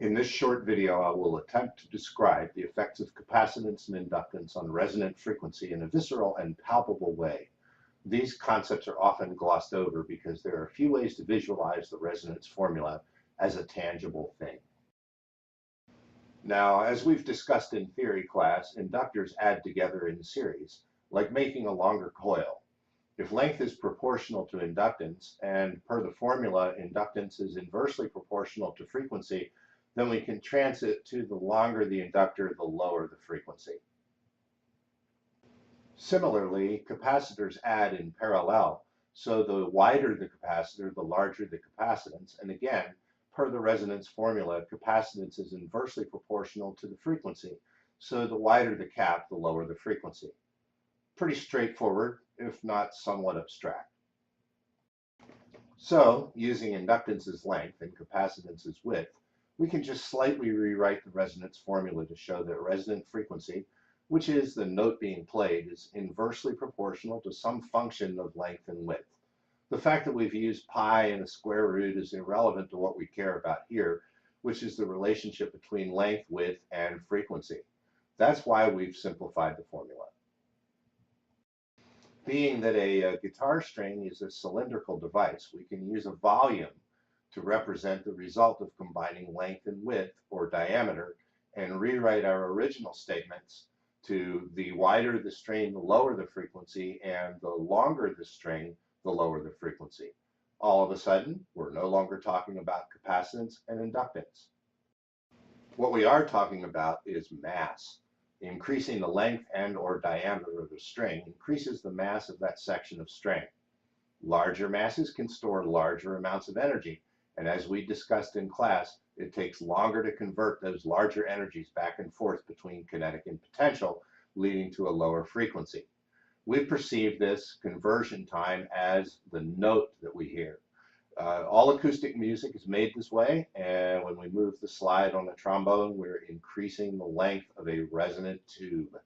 In this short video, I will attempt to describe the effects of capacitance and inductance on resonant frequency in a visceral and palpable way. These concepts are often glossed over because there are few ways to visualize the resonance formula as a tangible thing. Now, as we've discussed in theory class, inductors add together in series, like making a longer coil. If length is proportional to inductance, and per the formula, inductance is inversely proportional to frequency, then we can transit to the longer the inductor, the lower the frequency. Similarly, capacitors add in parallel, so the wider the capacitor, the larger the capacitance, and again, per the resonance formula, capacitance is inversely proportional to the frequency, so the wider the cap, the lower the frequency. Pretty straightforward, if not somewhat abstract. So, using inductance as length and capacitance as width, we can just slightly rewrite the resonance formula to show that resonant frequency, which is the note being played, is inversely proportional to some function of length and width. The fact that we've used pi and a square root is irrelevant to what we care about here, which is the relationship between length, width, and frequency. That's why we've simplified the formula. Being that a guitar string is a cylindrical device, we can use a volume to represent the result of combining length and width, or diameter, and rewrite our original statements to the wider the string, the lower the frequency, and the longer the string, the lower the frequency. All of a sudden, we're no longer talking about capacitance and inductance. What we are talking about is mass. Increasing the length and or diameter of the string increases the mass of that section of string. Larger masses can store larger amounts of energy, and as we discussed in class, it takes longer to convert those larger energies back and forth between kinetic and potential, leading to a lower frequency. We perceive this conversion time as the note that we hear. All acoustic music is made this way, and when we move the slide on the trombone, we're increasing the length of a resonant tube.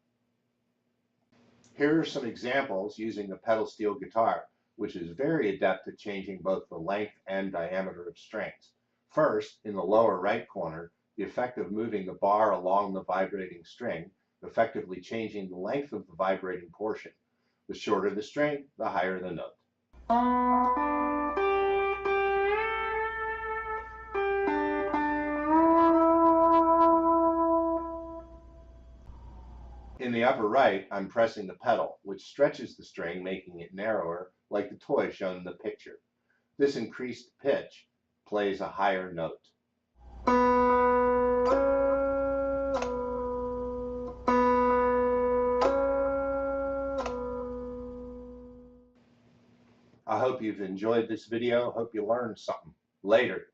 Here are some examples using the pedal steel guitar, which is very adept at changing both the length and diameter of strings. First, in the lower right corner, the effect of moving the bar along the vibrating string, effectively changing the length of the vibrating portion. The shorter the string, the higher the note. In the upper right, I'm pressing the pedal, which stretches the string, making it narrower, like the toy shown in the picture. This increased pitch plays a higher note. I hope you've enjoyed this video. Hope you learned something. Later.